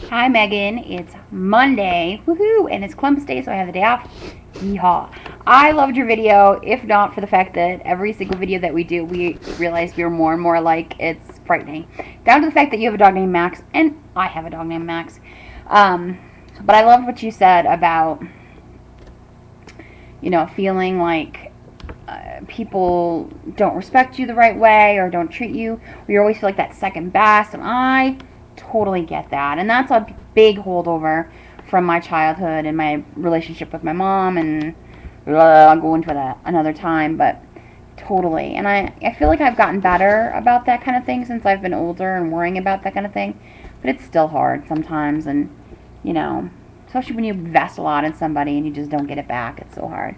Hi Megan, it's Monday, woohoo, and it's Columbus Day, so I have the day off. Yeehaw. I loved your video, if not for the fact that every single video that we do, we realize we're more and more alike. It's frightening. Down to the fact that you have a dog named Max, and I have a dog named Max. But I loved what you said about, feeling like people don't respect you the right way or don't treat you, or you always feel like that second best, and I totally get that. And that's a big holdover from my childhood and my relationship with my mom, and I'll go into that another time, but totally. And I feel like I've gotten better about that kind of thing since I've been older and worrying about that kind of thing, but it's still hard sometimes, and especially when you invest a lot in somebody and you just don't get it back, it's so hard.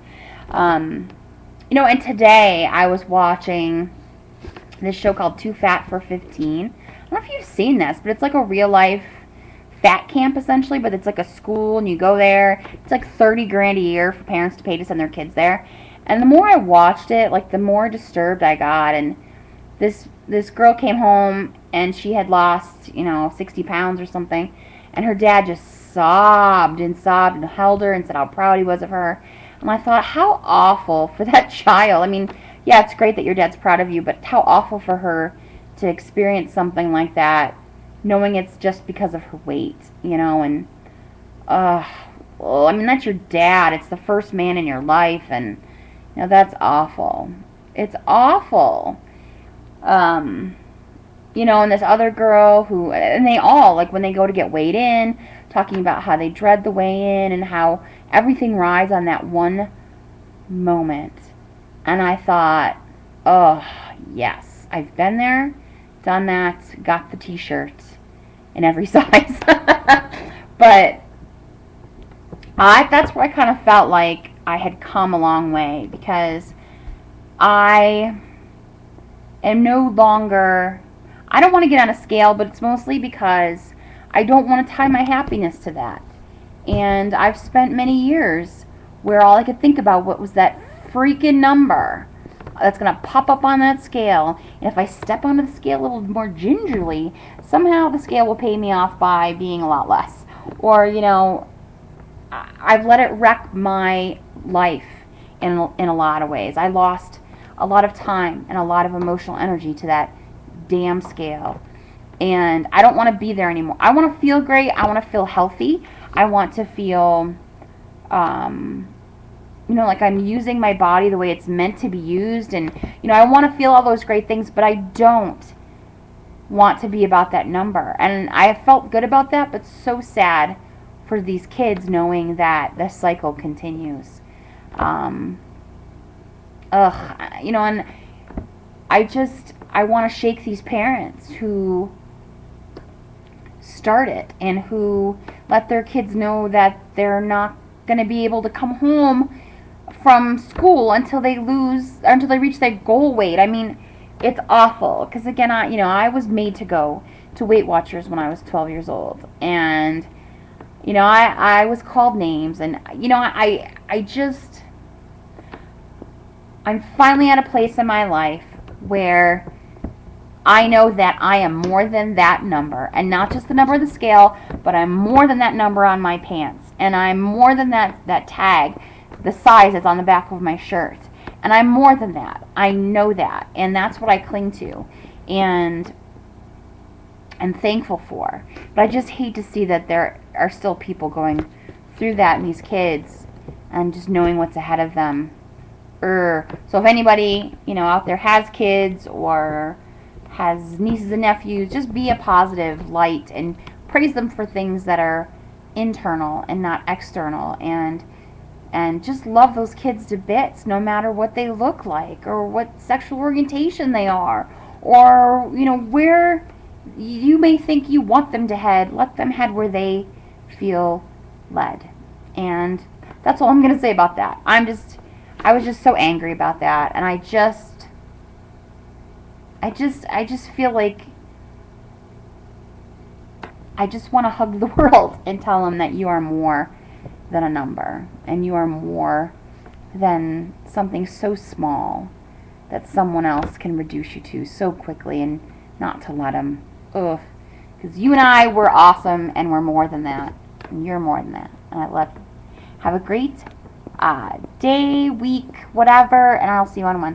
And today I was watching this show called Too Fat for 15. I don't know if you've seen this, but it's like a real life fat camp essentially, but it's like a school and you go there. It's like 30 grand a year for parents to pay to send their kids there. And the more I watched it, like the more disturbed I got. And this girl came home and she had lost, 60 pounds or something. And her dad just sobbed and held her and said how proud he was of her. And I thought, how awful for that child. I mean, yeah, it's great that your dad's proud of you, but how awful for her to experience something like that, knowing it's just because of her weight, and, that's your dad. It's the first man in your life, and, that's awful. It's awful. And this other girl and they all, like, when they go to get weighed in, talking about how they dread the weigh-in and how everything rides on that one moment. And I thought, oh, yes, I've been there, done that, got the t-shirt in every size. But that's where I kind of felt like I had come a long way, because I am no longer, I don't want to get on a scale, but it's mostly because I don't want to tie my happiness to that. And I've spent many years where all I could think about was that freaking number that's going to pop up on that scale. And if I step onto the scale a little more gingerly, somehow the scale will pay me off by being a lot less. Or, I've let it wreck my life in a lot of ways. I lost a lot of time and a lot of emotional energy to that damn scale. And I don't want to be there anymore. I want to feel great. I want to feel healthy. I want to feel, like I'm using my body the way it's meant to be used. And, I want to feel all those great things, but I don't want to be about that number. And I felt good about that, but so sad for these kids knowing that the cycle continues. And I want to shake these parents who start it and who let their kids know that they're not going to be able to come home from school until they reach their goal weight. I mean, it's awful, because again, I was made to go to Weight Watchers when I was 12 years old, and I was called names, and I'm finally at a place in my life where I know that I am more than that number, and not just the number of the scale, but I'm more than that number on my pants, and I'm more than that tag, the size that's on the back of my shirt, and I'm more than that. I know that, and that's what I cling to, and I'm thankful for. But I just hate to see that there are still people going through that, and these kids, and just knowing what's ahead of them. So if anybody, out there has kids or has nieces and nephews, just be a positive light and praise them for things that are internal and not external, and just love those kids to bits, no matter what they look like or what sexual orientation they are, or where you may think you want them to head. Let them head where they feel led. And that's all I'm going to say about that. I was just so angry about that, and I just feel like I just want to hug the world and tell them that you are more than a number, and you are more than something so small that someone else can reduce you to so quickly, and not to let them Because you and I, we're awesome, and we're more than that. And you're more than that. And I love you. Have a great day, week, whatever, and I'll see you on Wednesday.